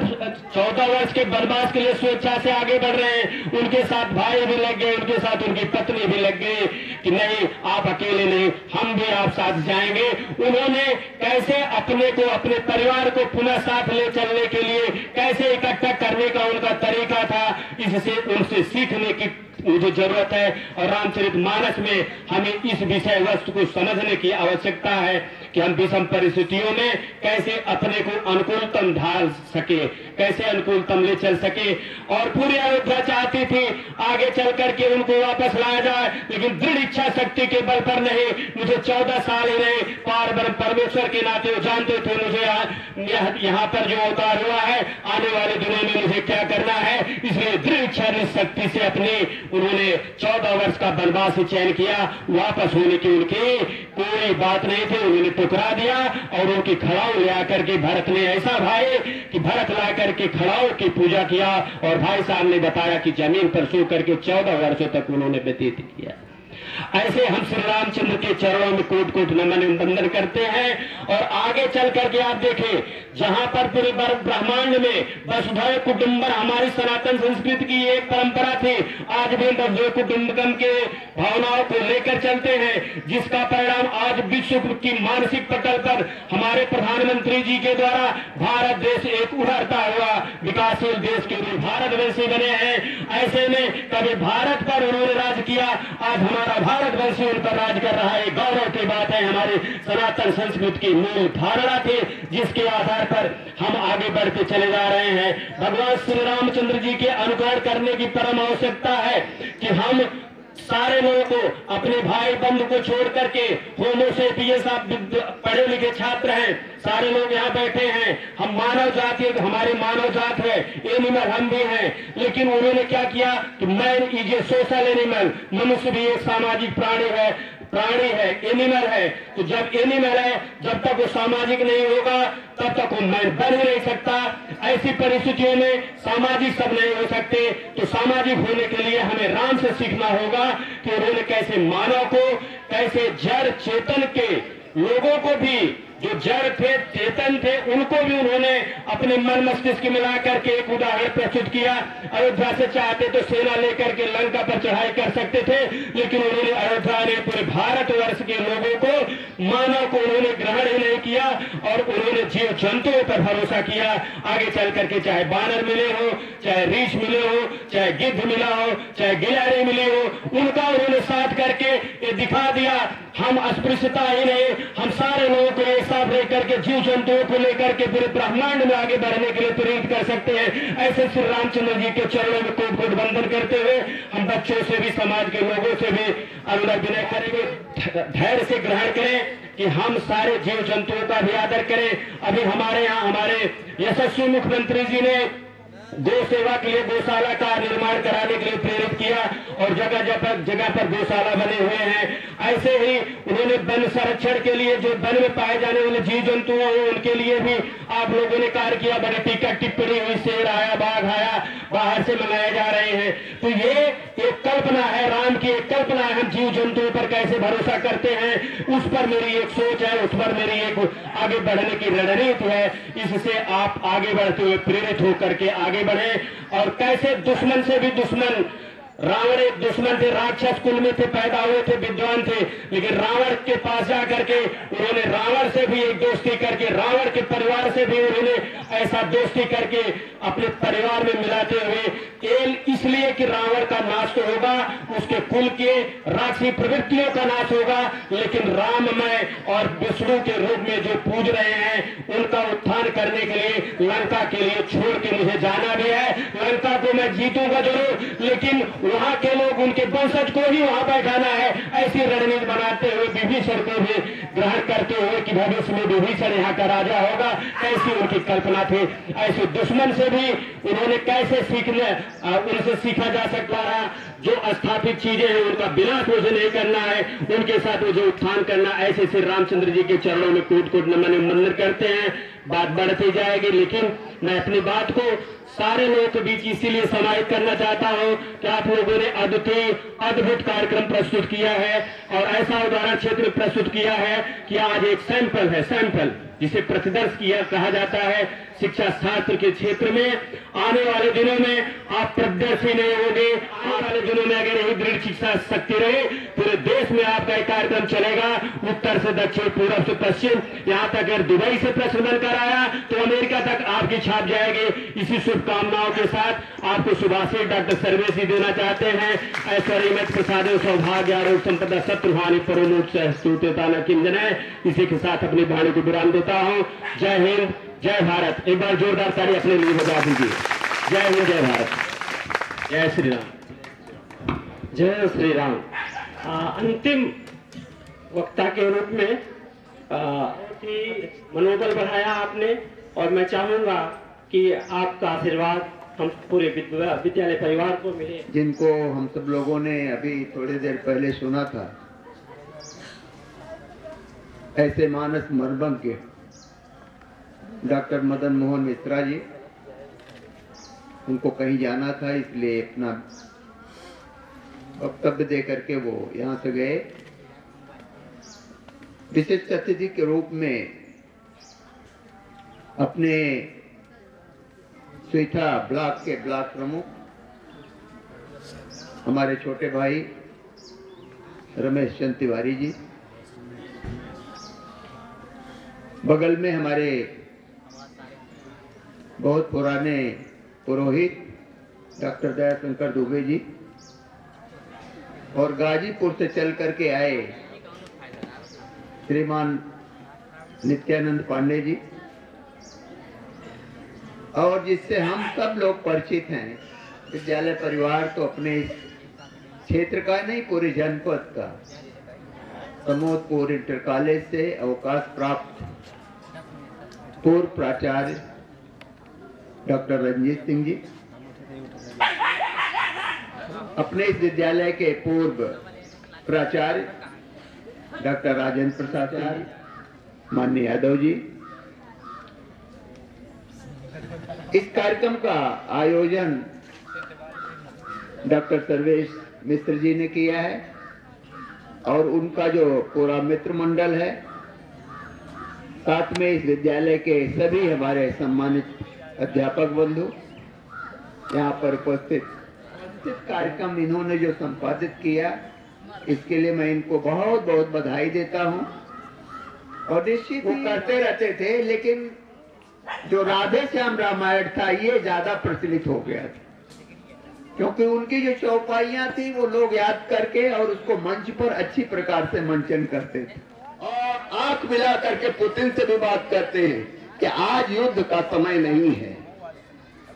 14 वर्ष के वनवास के लिए स्वेच्छा से आगे बढ़ रहे हैं। उनके साथ भाई भी लग गए, उनके साथ उनकी पत्नी भी लग गई कि नहीं आप अकेले नहीं, हम भी आप साथ जाएंगे। उन्होंने कैसे अपने को, अपने परिवार को पुनः साथ ले चलने के लिए कैसे इकट्ठा करने का उनका तरीका था, इससे उनसे सीखने की मुझे जरूरत है। और रामचरितमानस में हमें इस विषय वस्तु को समझने की आवश्यकता है कि हम विषम परिस्थितियों में कैसे अपने को अनुकूलतम ढाल सके, कैसे अनुकूलतम ले चल सके। और पूरी अयोध्या चाहती थी आगे चल करके उनको वापस लाया जाए, लेकिन दृढ़ इच्छा शक्ति के बल पर नहीं। मुझे 14 साल ही नहीं, पार ब्रह्म परमेश्वर के नाते वो जानते थे मुझे यहाँ पर जो अवतार हुआ है आने वाले दिनों में मुझे क्या करना है, इसलिए दृढ़ इच्छा शक्ति से अपने उन्होंने 14 वर्ष का वनवास चयन किया। वापस होने की उनकी कोई बात नहीं थी, उन्होंने टुकरा दिया और उनकी खड़ाऊ ले आकर के भरत ने, ऐसा भाई कि भरत ला करके खड़ाऊ की पूजा किया। और भाई साहब ने बताया कि जमीन पर सो करके 14 वर्षों तक उन्होंने व्यतीत किया। ऐसे हम श्री रामचंद्र के चरणों में कोट कोट नमन वंदन करते हैं। और आगे चल करके आप देखें जहां पर पूरे ब्रह्मांड में वसुधैव कुटुंबकम हमारी सनातन संस्कृति की एक परंपरा थी, आज भी वसुधैव कुटुंबकम के भावनाओं को लेकर चलते हैं, जिसका परिणाम आज विश्व की मानसिक पटल पर हमारे प्रधानमंत्री जी के द्वारा भारत देश एक उभरता हुआ विकासशील देश के रूप भारतवंशी बने हैं। ऐसे में कभी भारत पर उन्होंने राज किया, आज हमारा भारतवर्ष उन पर राज कर रहा है। गौरव की बात है, हमारी सनातन संस्कृति की मूल धारणा थी जिसके आधार पर हम आगे बढ़ते चले जा रहे हैं। भगवान श्री रामचंद्र जी के अनुकरण करने की परम आवश्यकता है कि हम सारे लोगों को, अपने भाई बंधु को छोड़ करके, होमोसेपियंस, आप पढ़े लिखे छात्र हैं, सारे लोग यहाँ बैठे हैं, हम मानव जाति, हमारी मानव जात है, एनिमल हम भी हैं, लेकिन उन्होंने क्या किया कि man is a social animal, मनुष्य भी एक सामाजिक प्राणी है, एनिमल है। तो जब एनिमल है, जब तक वो सामाजिक नहीं होगा तब तक वो मैन बन ही नहीं सकता। ऐसी परिस्थितियों में सामाजिक सब नहीं हो सकते, तो सामाजिक होने के लिए हमें राम से सीखना होगा कि उन्होंने कैसे मानव को, कैसे जड़ चेतन के लोगों को भी, जो जड़ थे, चेतन थे, उनको भी उन्होंने अपने मन मस्तिष्क मिला करके एक उदाहरण प्रस्तुत किया। अयोध्या से चाहते तो सेना लेकर के लंका पर चढ़ाई कर सकते थे, लेकिन उन्होंने अयोध्या ने पूरे भारतवर्ष के लोगों को, मानव को उन्होंने ग्रहण ही नहीं किया और उन्होंने जीव जंतुओं पर भरोसा किया। आगे चल करके चाहे बानर मिले हो, चाहे रीछ मिले हो, चाहे गिद्ध मिला हो, चाहे गिलहरी मिली हो, उनका उन्होंने साथ करके ये दिखा दिया हम अस्पृश्यता ही नहीं, हम सारे लोगों को एक साथ लेकर के, जीव जंतुओं को लेकर के पूरे ब्रह्मांड में आगे बढ़ने के लिए प्रेरित कर सकते हैं। ऐसे श्री रामचंद्र जी के चरणों में कोट कोट वंदन करते हुए हम बच्चों से भी, समाज के लोगों से भी अनुरोध विनय करेंगे, धैर्य से ग्रहण करें कि हम सारे जीव जंतुओं का भी आदर करें। अभी हमारे यहाँ हमारे यशस्वी मुख्यमंत्री जी ने गौ सेवा के लिए गौशाला का निर्माण कराने के लिए प्रेरित किया और जगह पर गौशाला बने हुए हैं। ऐसे ही उन्होंने वन संरक्षण के लिए, जो वन में पाए जाने वाले जीव जंतु हैं, उनके लिए भी आप लोगों ने कार्य किया। बड़े टीका टिप्पणी हुई, शेर आया, बाघ आया, बाहर से मंगाए जा रहे हैं। तो ये एक कल्पना है, राम की एक कल्पना है, हम जीव जंतुओं पर कैसे भरोसा करते हैं, उस पर मेरी एक सोच है, उस पर मेरी एक आगे बढ़ने की रणनीति है। इससे आप आगे बढ़ते हुए प्रेरित होकर के आगे बढ़े और कैसे दुश्मन से भी दुश्मन, रावण एक दुश्मन थे, राक्षस कुल में थे, पैदा हुए थे, विद्वान थे, लेकिन रावण के पास जा करके उन्होंने रावण से भी एक दोस्ती करके, रावण के परिवार से भी उन्होंने ऐसा दोस्ती करके अपने परिवार में मिलाते हुए, इसलिए कि रावण का नाश तो होगा, उसके कुल के राक्षसी प्रवृत्तियों का नाश होगा, लेकिन राममय और विष्णु के रूप में जो पूज रहे हैं उनका उत्थान करने के लिए लंका के लिए छोड़ के मुझे जाना भी है। लंका को मैं जीतूंगा जरूर, लेकिन वहां के लोग, उनके वंशज को ही वहां बैठाना है। ऐसी रणनीति बनाते हुए विभीषण को भी ग्रहण करते हुए कि भविष्य में विभीषण यहाँ का राजा होगा, ऐसी उनकी कल्पना थी। ऐसे दुश्मन से भी उन्होंने कैसे उनसे सीखा जा सकता है, जो स्थापित चीजें हैं उनका विनाश मुझे नहीं करना है, उनके साथ मुझे उत्थान करना। ऐसे श्री रामचंद्र जी के चरणों में कोट कोट नमन वंदन करते हैं। बात बढ़ती जाएगी, लेकिन मैं अपनी बात को सारे लोगों के बीच इसीलिए समाहित करना चाहता हूं कि आप लोगों ने अद्वितीय अद्भुत कार्यक्रम प्रस्तुत किया है और ऐसा उदाहरण क्षेत्र प्रस्तुत किया है कि आज एक सैंपल है, सैंपल जिसे प्रतिदर्श किया कहा जाता है शिक्षा शास्त्र के क्षेत्र में। आने वाले दिनों में आप प्रदर्शी नहीं होंगे। आने वाले दिनों में अगर यही दृढ़ शिक्षा शक्ति रहे, पूरे देश में आपका एक कार्यक्रम चलेगा, उत्तर से दक्षिण, पूर्व से पश्चिम, यहाँ तक अगर दुबई से प्रश्न बनकर आया तो अमेरिका तक आपकी छाप जाएगी। इसी शुभकामनाओं के साथ आपको शुभाशीष डॉक्टर सर्वेशी देना चाहते हैं। ऐश्वर्य में प्रसाद सौभाग्य आरोग्य संपदा शत्रुहानि परमोक्ष स्तुत्यता न किंजनय। इसी के साथ अपनी वाणी को विराम देता हूँ। जय हिंद, जय भारत। एक बार जोरदार ताली अपने लिए बजा दीजिए। जय हिंद, जय भारत, जय श्री राम, जय श्री राम। अंतिम वक्ता के रूप में बहुत ही मनोबल बढ़ाया आपने और मैं चाहूंगा कि आपका आशीर्वाद हम पूरे विद्यालय परिवार को मिले। जिनको हम सब लोगों ने अभी थोड़ी देर पहले सुना था, ऐसे मानस मरबंग के डॉक्टर मदन मोहन मिश्रा जी, उनको कहीं जाना था इसलिए अपना वक्तव्य दे करके वो यहाँ से गए। विशिष्ट अतिथि के रूप में अपने स्वीठा ब्लॉक के ब्लॉक प्रमुख हमारे छोटे भाई रमेश चंद तिवारी जी, बगल में हमारे बहुत पुराने पुरोहित डॉक्टर दयाशंकर दुबे जी, और गाजीपुर से चल करके आए श्रीमान नित्यानंद पांडे जी, और जिससे हम सब लोग परिचित हैं। विद्यालय परिवार तो अपने क्षेत्र का नहीं, पूरे जनपद का समोदपुर इंटर कॉलेज से अवकाश प्राप्त पूर्व प्राचार्य डॉक्टर रंजीत सिंह जी, अपने इस विद्यालय के पूर्व प्राचार्य डॉक्टर राजेंद्र प्रसाद जी, माननीय यादव जी। इस कार्यक्रम का आयोजन डॉक्टर सर्वेश मिश्र जी ने किया है और उनका जो पूरा मित्र मंडल है, साथ में इस विद्यालय के सभी हमारे सम्मानित अध्यापक बंधु यहाँ पर उपस्थित। कार्यक्रम इन्होंने जो संपादित किया, इसके लिए मैं इनको बहुत बहुत बधाई देता हूँ। और निश्चित वो करते रहते थे, लेकिन जो राधे श्याम रामायण था ये ज्यादा प्रचलित हो गया था, क्योंकि उनकी जो चौपाइयां थी वो लोग याद करके और उसको मंच पर अच्छी प्रकार से मंचन करते थे और आंख मिला करके पुतिन से भी बात करते हैं कि आज युद्ध का समय नहीं है,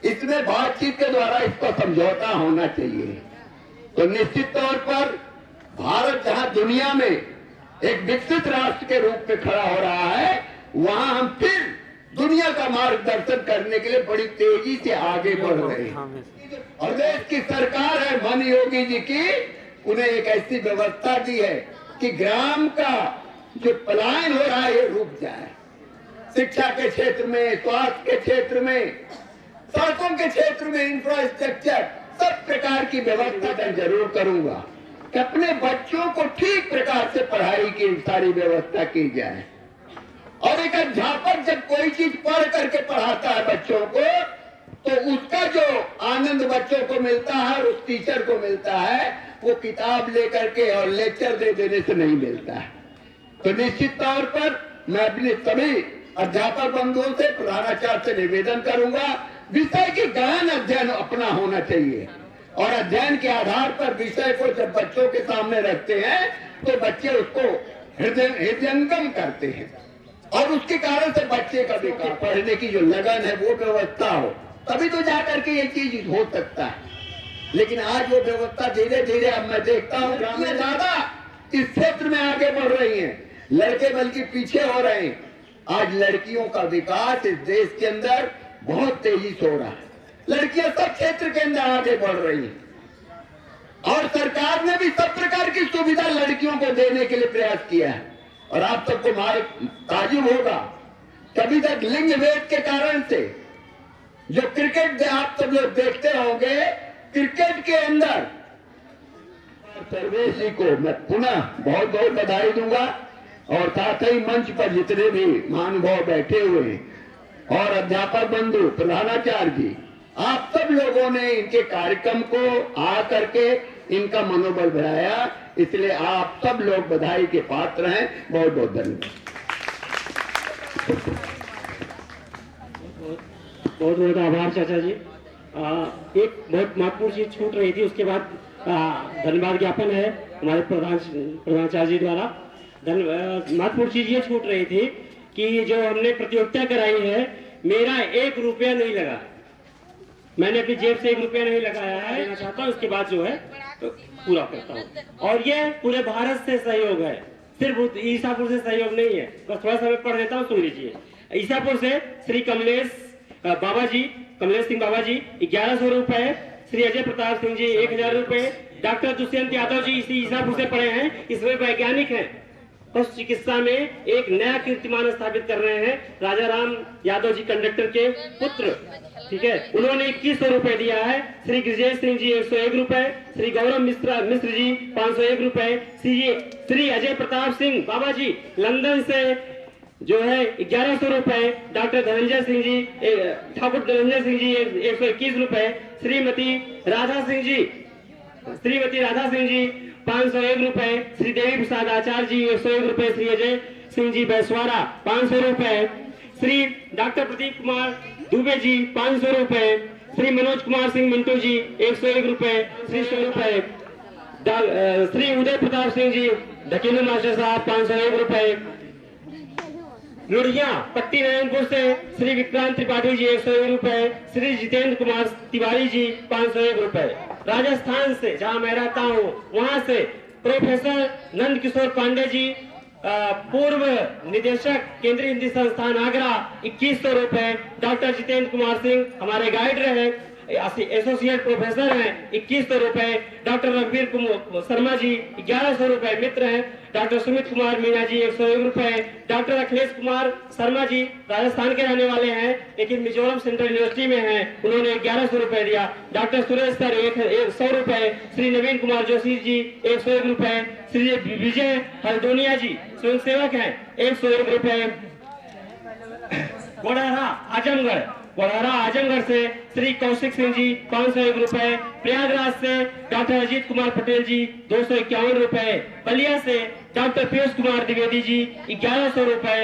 इसमें बातचीत के द्वारा इसका समझौता होना चाहिए। तो निश्चित तौर पर भारत जहां दुनिया में एक विकसित राष्ट्र के रूप में खड़ा हो रहा है, वहां हम फिर दुनिया का मार्गदर्शन करने के लिए बड़ी तेजी से आगे बढ़ रहे हैं। और देश की सरकार है माननीय योगी जी की, उन्हें एक ऐसी व्यवस्था दी है कि ग्राम का जो पलायन हो रहा है ये रुक जाए। शिक्षा के क्षेत्र में, स्वास्थ्य के क्षेत्र में, सड़कों के क्षेत्र में, इंफ्रास्ट्रक्चर, सब प्रकार की व्यवस्था मैं जरूर करूंगा कि अपने बच्चों को ठीक प्रकार से पढ़ाई की सारी व्यवस्था की जाए। और एक अध्यापक जब कोई चीज पढ़ करके पढ़ाता है बच्चों को, तो उसका जो आनंद बच्चों को मिलता है और उस टीचर को मिलता है, वो किताब लेकर के और लेक्चर दे देने से नहीं मिलता है। तो निश्चित तौर पर मैं अपने सभी अध्यापक बंधुओं से, प्रधानाचार्य से निवेदन करूंगा, विषय की गहन अध्ययन अपना होना चाहिए और अध्ययन के आधार पर विषय को जब बच्चों के सामने रखते हैं तो बच्चे उसको हृदयंगम करते हैं और उसके कारण से बच्चे का विकास, पढ़ने की जो लगन है वो व्यवस्था हो, तभी तो जाकर के ये चीज हो सकता है। लेकिन आज वो व्यवस्था धीरे धीरे अब मैं देखता हूँ ग्रामीण ज्यादा इस क्षेत्र में आगे बढ़ रही हैं, लड़के बल्कि पीछे हो रहे हैं। आज लड़कियों का विकास इस देश के अंदर बहुत तेजी से हो रहा है, लड़कियां सब क्षेत्र के अंदर आगे बढ़ रही हैं और सरकार ने भी सब प्रकार की सुविधा लड़कियों को देने के लिए प्रयास किया है। और आप सबको ताजुब होगा, कभी तक लिंग भेद के कारण से जो क्रिकेट आप सब लोग देखते होंगे, क्रिकेट के अंदर सर्वेश जी को मैं पुनः बहुत बहुत बधाई दूंगा और साथ ही मंच पर जितने भी महानुभाव बैठे हुए हैं और अध्यापक बंधु, प्रधानाचार्य जी, आप सब लोगों ने इनके कार्यक्रम को आ करके इनका मनोबल बढ़ाया, इसलिए आप सब लोग बधाई के पात्र हैं। बहुत बहुत धन्यवाद। बहुत बहुत आभार चाचा जी। एक बहुत महत्वपूर्ण चीज छूट रही थी, उसके बाद धन्यवाद ज्ञापन है हमारे प्रधानाचार्य जी द्वारा। महत्वपूर्ण चीज ये छूट रही थी कि जो हमने प्रतियोगिता कराई है, मेरा 1 रुपया नहीं लगा, मैंने अपनी जेब से 1 रुपया नहीं लगाया है, देना चाहता हूँ। उसके बाद जो है तो पूरा करता हूँ और ये पूरे भारत से सहयोग है, सिर्फ ईसापुर से सहयोग नहीं है। बस थोड़ा सा मैं पढ़ देता हूँ, सुन लीजिए। ईसापुर से श्री कमलेश सिंह बाबा जी 1100 रुपए, श्री अजय प्रताप सिंह जी 1000 रुपए, डॉक्टर दुष्यंत यादव जी इसी ईसापुर से पढ़े हैं, इसमें वैज्ञानिक हैं, पशु चिकित्सा में एक नया कीर्तिमान स्थापित कर रहे हैं, राजा राम यादव जी कंडक्टर के पुत्र, ठीक है, उन्होंने 2100 रुपए दिया है। श्री गिरिजेश सिंह जी 101 रुपए, श्री गौरव मिश्र जी 501 रुपए, श्री अजय प्रताप सिंह बाबा जी लंदन से जो है 1100 रुपए, डॉक्टर धनंजय सिंह जी ठाकुर धनंजय सिंह जी 121 रुपए, श्रीमती राधा सिंह जी 501 रुपए, श्री देवी प्रसाद आचार्य जी 101 रुपए, श्री अजय सिंह जी बैसवाड़ा 500 रुपए, श्री डॉक्टर प्रदीप कुमार दुबे जी 500 रुपए, श्री मनोज कुमार सिंह मिंटू जी 101 रुपए, श्री 100 रुपए, श्री उदय प्रताप सिंह जी ढकेलू मास्टर साहब 501 रुपए, लुड़िया पट्टी नारायणपुर से श्री विक्रांत त्रिपाठी जी 101 रुपए, श्री जितेंद्र कुमार तिवारी जी 501 रुपए, राजस्थान से, जहां मैं रहता हूं, वहां से प्रोफेसर नंद किशोर पांडे जी, पूर्व निदेशक केंद्रीय हिंदी संस्थान आगरा, 2100 रुपए। डॉक्टर जितेंद्र कुमार सिंह हमारे गाइड रहे, एसोसिएट प्रोफेसर हैं, 2100 रुपए। डॉक्टर रघुवीर कुमार शर्मा जी 1100 रुपए मित्र हैं। डॉक्टर सुमित कुमार मीणा जी 101 रुपए। डॉक्टर अखिलेश कुमार शर्मा जी राजस्थान के रहने वाले हैं लेकिन मिजोरम सेंट्रल यूनिवर्सिटी में हैं, उन्होंने 1100 रुपए दिया। डॉक्टर सुरेश सर 100 रुपए। श्री नवीन कुमार जोशी जी 101 रुपए। श्री विजय हल्दोनिया जी स्वयंसेवक हैं, 101 रुपए। कोड़हरा आजमगढ़ से श्री कौशिक सिंह जी 501 रुपए। प्रयागराज से डॉक्टर अजीत कुमार पटेल जी 251 रुपए। बलिया से डॉक्टर पीयूष कुमार द्विवेदी जी 1100 रुपए।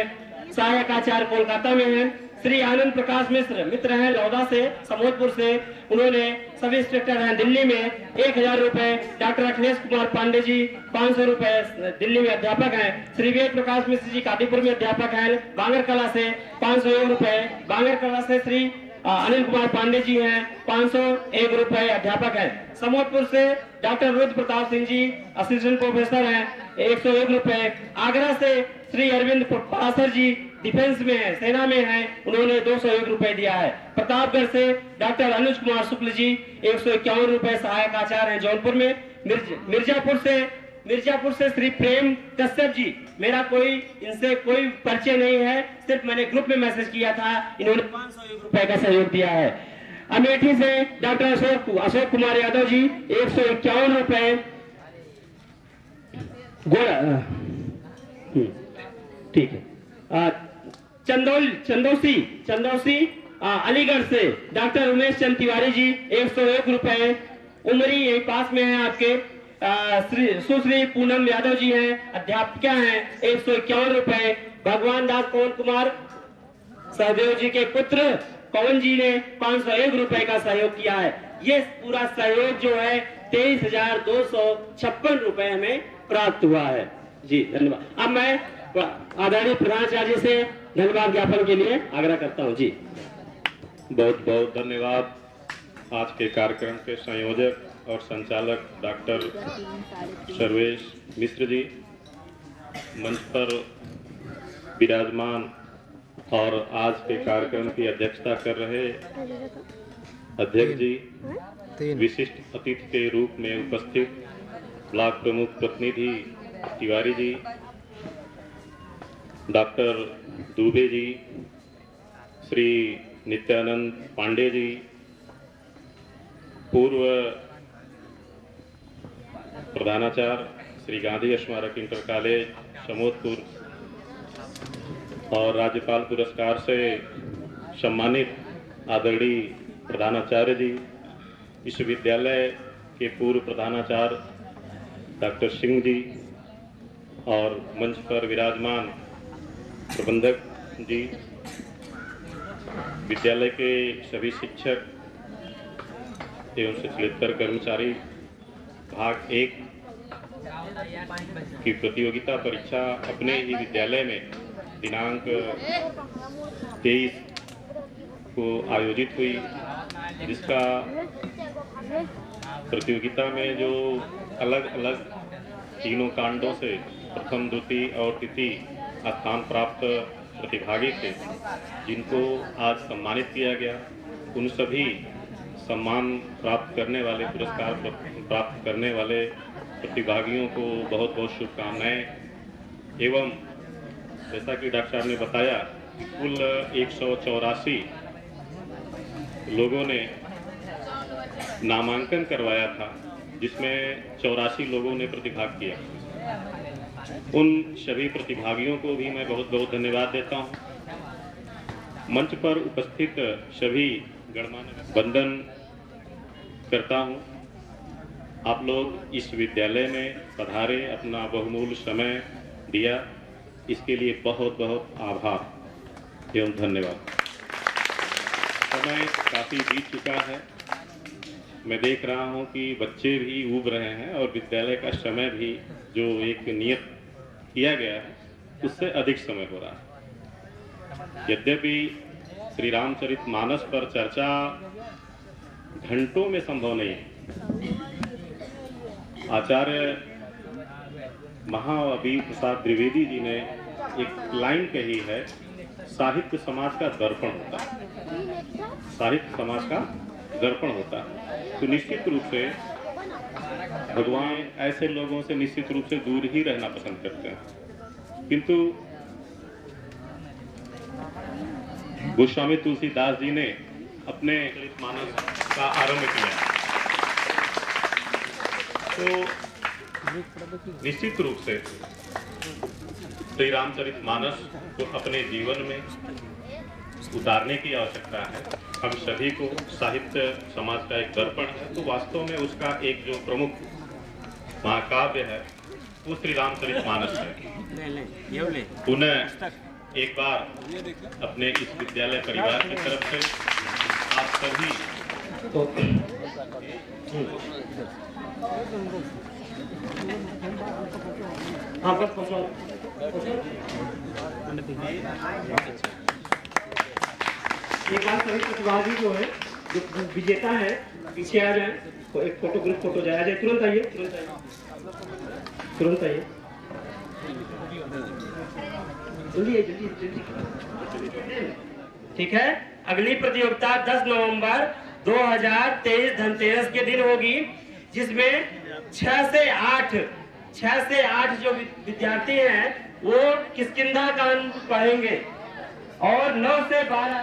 सहायक आचार्य कोलकाता में हैं। श्री आनंद प्रकाश मित्र हैं लौदा से, समोदपुर से, उन्होंने सब इंस्पेक्टर हैं दिल्ली में, 1000 रुपए। डॉक्टर अखिलेश कुमार पांडे जी 500 रुपए, दिल्ली में अध्यापक हैं। श्री वेद प्रकाश मिश्र जी कादीपुर में अध्यापक हैं। बांगर कला से 501 रुपए। बांगर कला से श्री अनिल कुमार पांडे जी हैं, 501 रुपए, अध्यापक हैं। समोदपुर से doctor Rudra Pratap Singh ji assistant professor हैं, 101 रुपए। आगरा से श्री अरविंद पासर जी डिफेंस में है, सेना में है, उन्होंने 201 रुपए दिया है। प्रतापगढ़ से डॉक्टर अनुज कुमार शुक्ल जी 151 रुपए, सहायक आचार्य हैं जौनपुर में। मिर्जापुर से श्री प्रेम कश्यप जी, मेरा इनसे कोई परिचय नहीं है, सिर्फ मैंने ग्रुप में मैसेज किया था, इन्होंने 501 रुपए का सहयोग दिया है। अमेठी से डॉक्टर अशोक कुमार यादव जी 151 रुपए। ठीक है। चंदौसी अलीगढ़ से डॉक्टर उमेश चंद तिवारी जी 101 रुपए। उमरी यही पास में है आपके, सुश्री पूनम यादव जी हैं, अध्यापिका हैं, 151 रुपए। भगवान दास पवन कुमार सहदेव जी के पुत्र पवन जी ने 501 रुपए का सहयोग किया है। ये पूरा सहयोग जो है 23,256 रुपए हमें प्राप्त हुआ है। जी धन्यवाद। अब मैं आदरणीय प्रधानाचार्य से धन्यवाद ज्ञापन के लिए आग्रह करता हूँ। जी बहुत बहुत धन्यवाद। आज के कार्यक्रम के संयोजक और संचालक डॉक्टर सर्वेश मिश्र जी, मंच पर विराजमान और आज के कार्यक्रम की अध्यक्षता कर रहे अध्यक्ष जी, विशिष्ट अतिथि के रूप में उपस्थित ब्लॉक प्रमुख प्रतिनिधि तिवारी जी, डॉक्टर दुबे जी, श्री नित्यानंद पांडे जी, पूर्व प्रधानाचार्य श्री गांधी स्मारक इंटर कॉलेज समोदपुर और राज्यपाल पुरस्कार से सम्मानित आदरणीय प्रधानाचार्य जी, विश्वविद्यालय के पूर्व प्रधानाचार्य डॉक्टर सिंह जी और मंच पर विराजमान प्रबंधक जी, विद्यालय के सभी शिक्षक एवं शिक्षकेतर कर्मचारी, भाग 1 की प्रतियोगिता परीक्षा अपने ही विद्यालय में दिनांक 23 को आयोजित हुई, जिसका प्रतियोगिता में जो अलग अलग तीनों कांडों से प्रथम, द्वितीय और तृतीय स्थान प्राप्त प्रतिभागी थे, जिनको आज सम्मानित किया गया, उन सभी सम्मान प्राप्त करने वाले, पुरस्कार प्राप्त करने वाले प्रतिभागियों को बहुत बहुत शुभकामनाएं। एवं जैसा कि डॉक्टर साहब ने बताया, कुल 184 लोगों ने नामांकन करवाया था, जिसमें 84 लोगों ने प्रतिभाग किया। उन सभी प्रतिभागियों को भी मैं बहुत बहुत धन्यवाद देता हूं। मंच पर उपस्थित सभी गणमान्य वंदन करता हूं। आप लोग इस विद्यालय में पधारे, अपना बहुमूल्य समय दिया, इसके लिए बहुत बहुत आभार एवं धन्यवाद। समय काफ़ी बीत चुका है, मैं देख रहा हूं कि बच्चे भी ऊब रहे हैं और विद्यालय का समय भी जो एक नियत किया गया है उससे अधिक समय हो रहा है। यद्यपि श्री रामचरितमानस पर चर्चा घंटों में संभव नहीं है, आचार्य महावीर प्रसाद द्विवेदी जी ने एक लाइन कही है, साहित्य समाज का दर्पण होता है, साहित्य समाज का दर्पण होता है। तो निश्चित रूप से भगवान ऐसे लोगों से निश्चित रूप से दूर ही रहना पसंद करते हैं, किंतु गोस्वामी तुलसीदास जी ने अपने मानस का आरंभ किया। तो निश्चित रूप से श्री रामचरितमानस को अपने जीवन में उतारने की आवश्यकता है। हम सभी को साहित्य समाज का एक दर्पण है, तो वास्तव में उसका एक जो प्रमुख महाकाव्य है वो श्री रामचरितमानस है। पुनः एक बार अपने इस विद्यालय परिवार की तरफ से आप सभी एक बार सभी प्रतिभागी जो है, जो विजेता है, पीछे आ जाए, तो एक फोटो ग्रुप फोटो जाया जाए। तुरंत आइए, तुरंत आइए, तुरंत आइए, जल्दी जल्दी जल्दी। ठीक है, अगली प्रतियोगिता 10 नवंबर 2023 धनतेरस के दिन होगी, जिसमें 6 से 8 जो विद्यार्थी हैं वो किष्किंधा कांड पढ़ेंगे और 9 से 12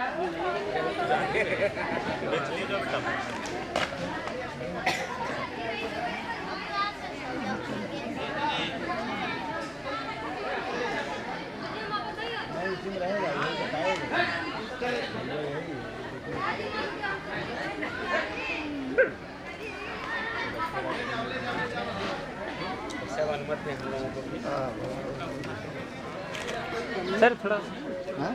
सर थोड़ा राम